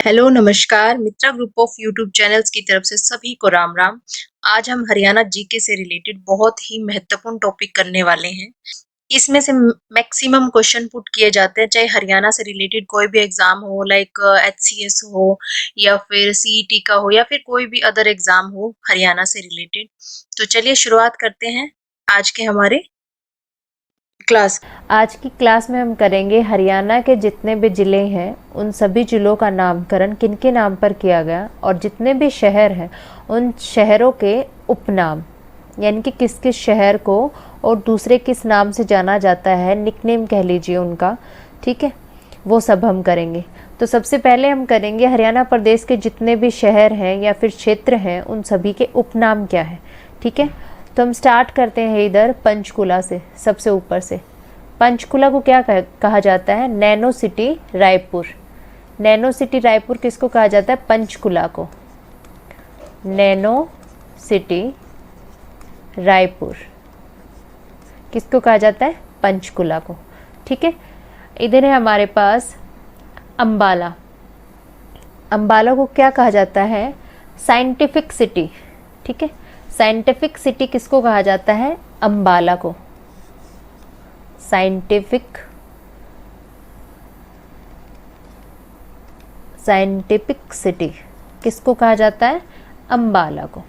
Hello, नमस्कार। मित्रा group of YouTube channels की तरफ से सभी को राम राम। आज हम हरियाणा जीके से रिलेटेड बहुत ही महत्वपूर्ण टॉपिक करने वाले हैं। इसमें से मैक्सिमम क्वेश्चन पुट किए जाते हैं, चाहे हरियाणा से रिलेटेड कोई भी एग्जाम हो, लाइक एचसीएस हो या फिर सीईटी का हो या फिर कोई भी अदर एग्जाम हो हरियाणा से रिलेटेड। तो चलिए शुरुआत करते हैं आज के हमारे क्लास। आज की क्लास में हम करेंगे हरियाणा के जितने भी ज़िले हैं उन सभी ज़िलों का नामकरण किनके नाम पर किया गया और जितने भी शहर हैं उन शहरों के उपनाम, यानी कि किस किस शहर को और दूसरे किस नाम से जाना जाता है, निकनेम कह लीजिए उनका। ठीक है, वो सब हम करेंगे। तो सबसे पहले हम करेंगे हरियाणा प्रदेश के जितने भी शहर हैं या फिर क्षेत्र हैं उन सभी के उपनाम क्या है। ठीक है, तो हम स्टार्ट करते हैं इधर पंचकुला से, सबसे ऊपर से। पंचकुला को क्या कहा जाता है? Nano city Raipur. Nano city Raipur किसको कहा जाता है? पंचकुला को। नैनो सिटी रायपुर किसको कहा जाता है? पंचकुला को। ठीक है, इधर है हमारे पास अंबाला। अंबाला को क्या कहा जाता है? Scientific city. ठीक है, साइंटिफिक सिटी किसको कहा जाता है? अंबाला को। साइंटिफिक सिटी किसको कहा जाता है? अंबाला को।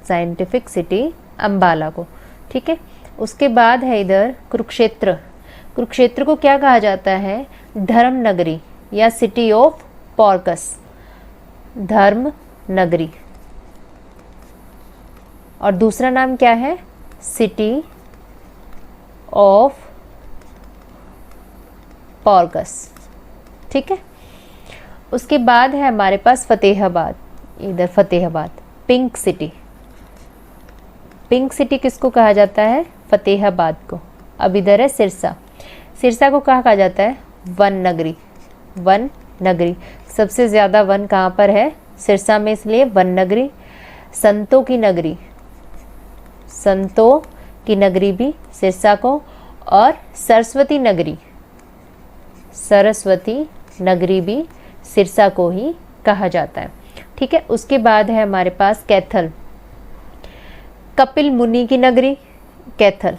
साइंटिफिक सिटी अंबाला को। ठीक है, उसके बाद है इधर कुरुक्षेत्र। कुरुक्षेत्र को क्या कहा जाता है? धर्म नगरी या सिटी ऑफ पॉर्कस। धर्म नगरी। और दूसरा नाम क्या है? City of parks. ठीक है, उसके बाद है हमारे पास फतेहाबाद। इधर Fatehabad, pink city. Pink city किसको कहा जाता है? फतेहाबाद को। अब इधर है सिरसा। सिरसा को कहा जाता है? वन नगरी। वन नगरी। सबसे ज़्यादा वन कहाँ पर है? सिरसा में, इसलिए वन नगरी। संतों की नगरी। संतों की नगरी भी सिरसा को। और सरस्वती नगरी। सरस्वती नगरी भी सिरसा को ही कहा जाता है। ठीक है, उसके बाद है हमारे पास कैथल। कपिल मुनि की नगरी कैथल।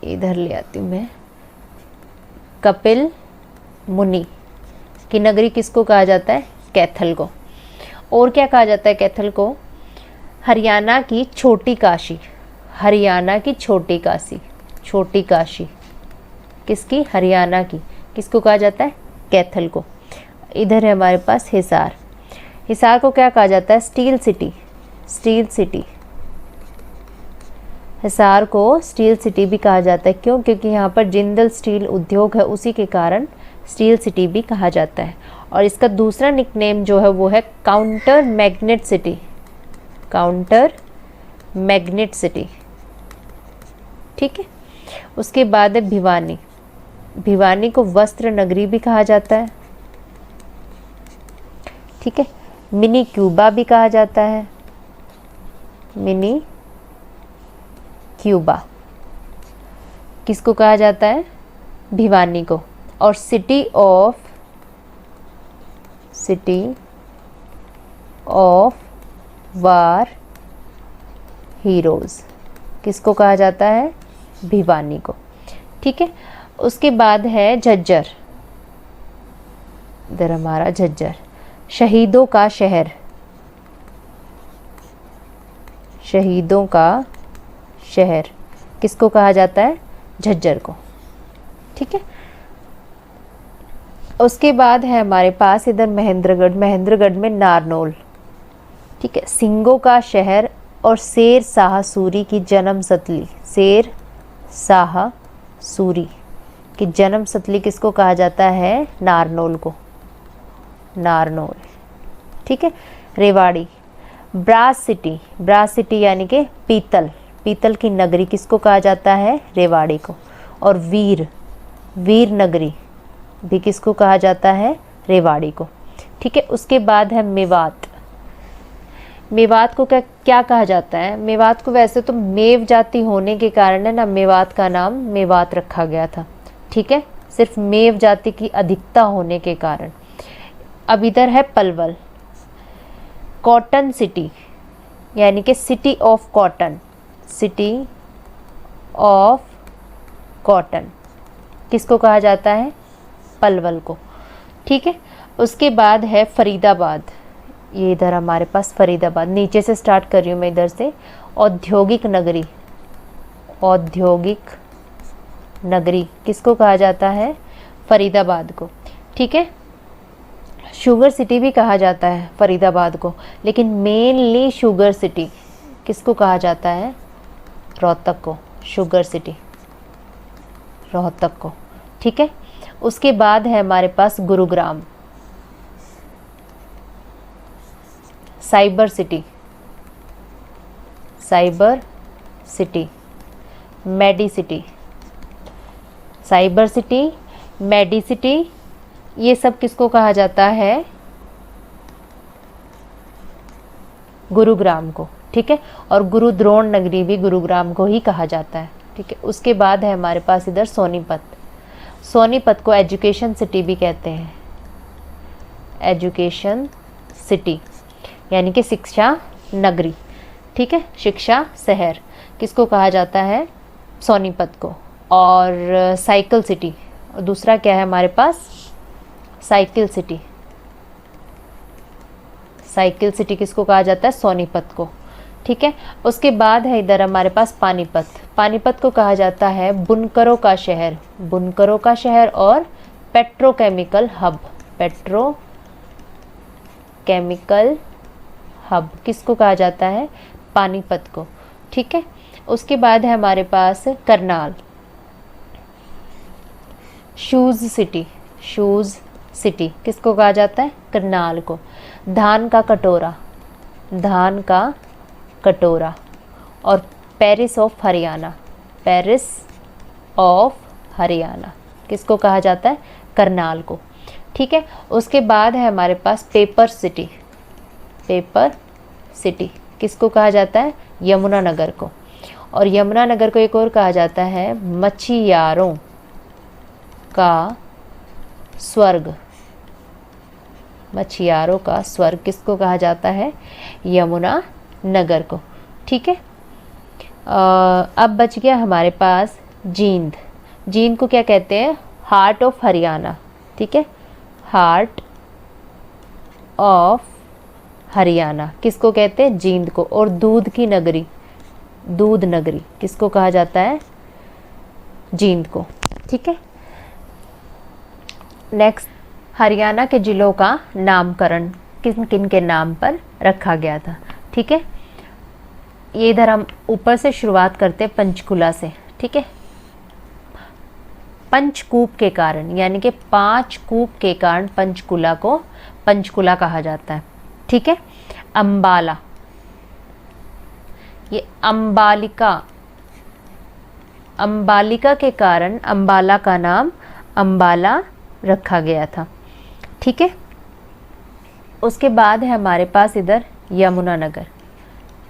इधर ले आती हूँ मैं। कपिल मुनि की नगरी किसको कहा जाता है? कैथल को। और क्या कहा जाता है कैथल को? हरियाणा की छोटी काशी। हरियाणा की छोटी काशी। छोटी काशी किसकी? हरियाणा की। किसको कहा जाता है? कैथल को। इधर है हमारे पास हिसार। हिसार को क्या कहा जाता है? Steel city. Steel city. Hisar को स्टील सिटी भी कहा जाता है। क्यों? क्योंकि यहाँ पर जिंदल स्टील उद्योग है, उसी के कारण स्टील सिटी भी कहा जाता है। और इसका दूसरा निकनेम जो है वो है counter magnet city. Counter magnet city. ठीक है, उसके बाद है भिवानी। भिवानी को वस्त्र नगरी भी कहा जाता है। ठीक है, मिनी क्यूबा भी कहा जाता है। मिनी क्यूबा किसको कहा जाता है? भिवानी को। और सिटी ऑफ वार हीरोज किसको कहा जाता है? भिवानी को। ठीक है, उसके बाद है झज्जर। इधर हमारा झज्जर, शहीदों का शहर। शहीदों का शहर किसको कहा जाता है? झज्जर को। ठीक है, उसके बाद है हमारे पास इधर महेंद्रगढ़। महेंद्रगढ़ में नारनौल। ठीक है, सिंगों का शहर और शेर शाह सूरी की जन्म स्थली। शेर शाह सूरी की जन्म स्थली किसको कहा जाता है? नारनौल को। नारनौल। ठीक है, Rewari. Brass city. Brass city यानी कि पीतल। पीतल की नगरी किसको कहा जाता है? रेवाड़ी को। और वीर नगरी भी किसको कहा जाता है? रेवाड़ी को। ठीक है, उसके बाद है मेवात। मेवात को क्या कहा जाता है? मेवात को वैसे तो मेव जाति होने के कारण है ना, मेवात का नाम मेवात रखा गया था। ठीक है, सिर्फ मेव जाति की अधिकता होने के कारण। अब इधर है पलवल, कॉटन सिटी, यानी कि city of cotton, city of cotton किसको कहा जाता है? पलवल को। ठीक है, उसके बाद है फरीदाबाद। ये इधर हमारे पास फरीदाबाद, नीचे से स्टार्ट कर रही हूँ मैं इधर से। औद्योगिक नगरी, औद्योगिक नगरी किसको कहा जाता है? फरीदाबाद को। ठीक है, शुगर सिटी भी कहा जाता है फरीदाबाद को, लेकिन मेनली शुगर सिटी किसको कहा जाता है? रोहतक को, शुगर सिटी रोहतक को। ठीक है, उसके बाद है हमारे पास Gurugram, cyber city, cyber city, medi city, cyber city, medi city, ये सब किसको कहा जाता है? गुरुग्राम को। ठीक है, और गुरुद्रोण नगरी भी गुरुग्राम को ही कहा जाता है। ठीक है, उसके बाद है हमारे पास इधर सोनीपत। सोनीपत को एजुकेशन सिटी भी कहते हैं, एजुकेशन सिटी यानी कि शिक्षा नगरी। ठीक है, शिक्षा शहर किसको कहा जाता है? सोनीपत को। और साइकिल सिटी, दूसरा क्या है हमारे पास? साइकिल सिटी, साइकिल सिटी किसको कहा जाता है? सोनीपत को। ठीक है, उसके बाद है इधर हमारे पास पानीपत। पानीपत को कहा जाता है बुनकरों का शहर, बुनकरों का शहर और पेट्रोकेमिकल हब, पेट्रोकेमिकल हब किसको कहा जाता है? पानीपत को। ठीक है, उसके बाद है हमारे पास Karnal, shoes city, shoes city किसको कहा जाता है? करनाल को। धान का कटोरा, धान का कटोरा। और Paris of Haryana, Paris of Haryana किसको कहा जाता है? करनाल को। ठीक है, उसके बाद है हमारे पास पेपर सिटी, पेपर सिटी किसको कहा जाता है? यमुनानगर को। और यमुनानगर को एक और कहा जाता है मछियारों का स्वर्ग, मछियारों का स्वर्ग किसको कहा जाता है? यमुनानगर को। ठीक है, अब बच गया हमारे पास जींद। जींद को क्या कहते हैं? Heart of Haryana. ठीक है, हार्ट ऑफ हरियाणा किसको कहते हैं? जींद को। और दूध की नगरी, दूध नगरी किसको कहा जाता है? जींद को। ठीक है, नेक्स्ट, हरियाणा के जिलों का नामकरण किन किन के नाम पर रखा गया था? ठीक है, ये इधर हम ऊपर से शुरुआत करते हैं पंचकुला से। ठीक है, पंचकूप के कारण, यानी कि 5 कूप के कारण पंचकुला को पंचकुला कहा जाता है। ठीक है, अंबाला, ये अंबालिका, अंबालिका के कारण अंबाला का नाम अंबाला रखा गया था। ठीक है, उसके बाद है हमारे पास इधर यमुनानगर,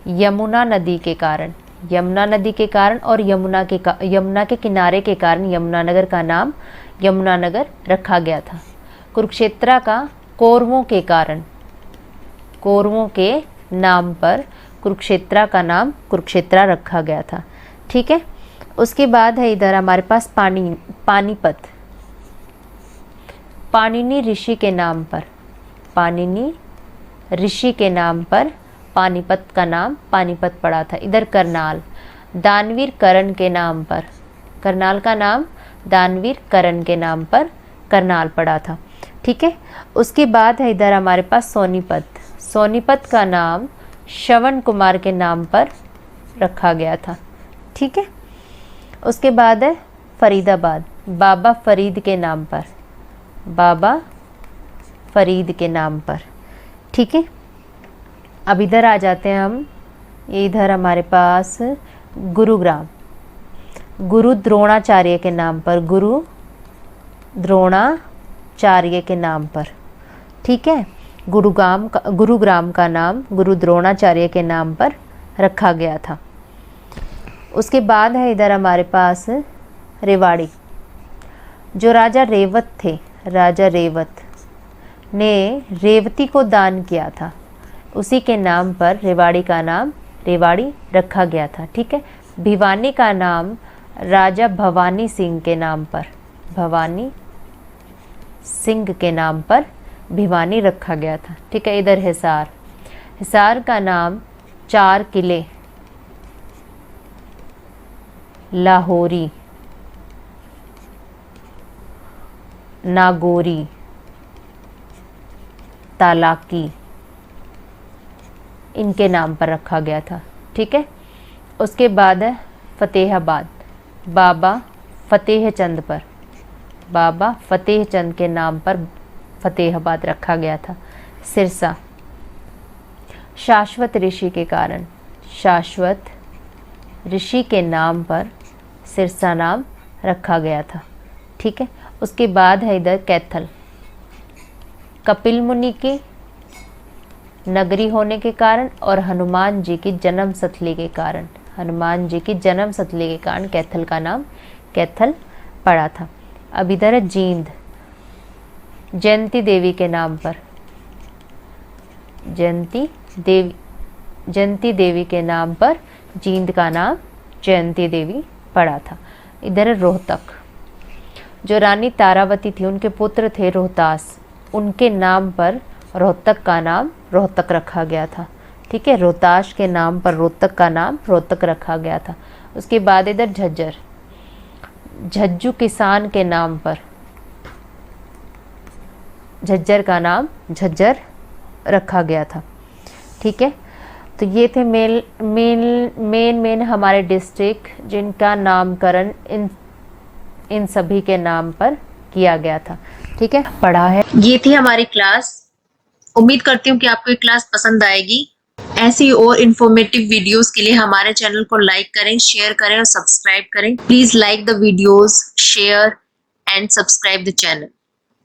यमुना नदी के कारण, यमुना नदी के कारण और यमुना के किनारे के कारण यमुनानगर का नाम यमुनानगर रखा गया था। कुरुक्षेत्र का कौरवों के कारण, कौरवों के नाम पर कुरुक्षेत्र का नाम कुरुक्षेत्र रखा गया था। ठीक है, उसके बाद है इधर हमारे पास पानीपत, पाणिनि ऋषि के नाम पर, पाणिनि ऋषि के नाम पर पानीपत का नाम पानीपत पड़ा था। इधर करनाल, दानवीर कर्ण के नाम पर, करनाल का नाम दानवीर कर्ण के नाम पर करनाल पड़ा था। ठीक है, उसके बाद है इधर हमारे पास सोनीपत, सोनीपत का नाम श्रवण कुमार के नाम पर रखा गया था। ठीक है, उसके बाद है फरीदाबाद, बाबा फरीद के नाम पर, बाबा फरीद के नाम पर। ठीक है, अब इधर आ जाते हैं हम, इधर हमारे पास गुरुग्राम, गुरु द्रोणाचार्य के नाम पर, गुरु द्रोणाचार्य के नाम पर। ठीक है, गुरुग्राम का नाम गुरु द्रोणाचार्य के नाम पर रखा गया था। उसके बाद है इधर हमारे पास रेवाड़ी, जो राजा रेवत थे, राजा रेवत ने रेवती को दान किया था, उसी के नाम पर रेवाड़ी का नाम रेवाड़ी रखा गया था। ठीक है। भिवानी का नाम राजा भवानी सिंह के नाम पर, भवानी सिंह के नाम पर भिवानी रखा गया था। ठीक है। इधर हिसार, हिसार का नाम चार किले लाहौरी, नागौरी, तालाकी इनके नाम पर रखा गया था। ठीक है। उसके बाद है फतेहाबाद, बाबा फतेह चंद पर, बाबा फतेह चंद के नाम पर फतेहाबाद रखा गया था। सिरसा, शाश्वत ऋषि के कारण, शाश्वत ऋषि के नाम पर सिरसा नाम रखा गया था। ठीक है। उसके बाद है इधर कैथल, कपिल मुनि की नगरी होने के कारण और हनुमान जी की जन्म स्थली के कारण, हनुमान जी की जन्म स्थली के कारण कैथल का नाम कैथल पड़ा था। अब इधर है जींद, जयंती देवी के नाम पर, जयंती देवी के नाम पर जींद का नाम जयंती देवी पड़ा था। इधर है रोहतक, जो रानी तारावती थी उनके पुत्र थे रोहतास, उनके नाम पर रोहतक का नाम रोहतक रखा गया था। ठीक है। रोहताश के नाम पर रोहतक का नाम रोहतक रखा गया था। उसके बाद इधर झज्जर, झज्जू किसान के नाम पर झज्जर का नाम झज्जर रखा गया था। ठीक है। तो ये थे मेन हमारे डिस्ट्रिक्ट जिनका नामकरण इन सभी के नाम पर किया गया था। ठीक है। पढ़ा है। ये थी हमारी क्लास। उम्मीद करती हूँ कि आपको ये क्लास पसंद आएगी। ऐसी और इंफॉर्मेटिव वीडियोस के लिए हमारे चैनल को लाइक करें, शेयर करें और सब्सक्राइब करें। Please like the videos, share and subscribe the channel.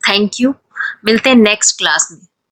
Thank you. मिलते हैं नेक्स्ट क्लास में।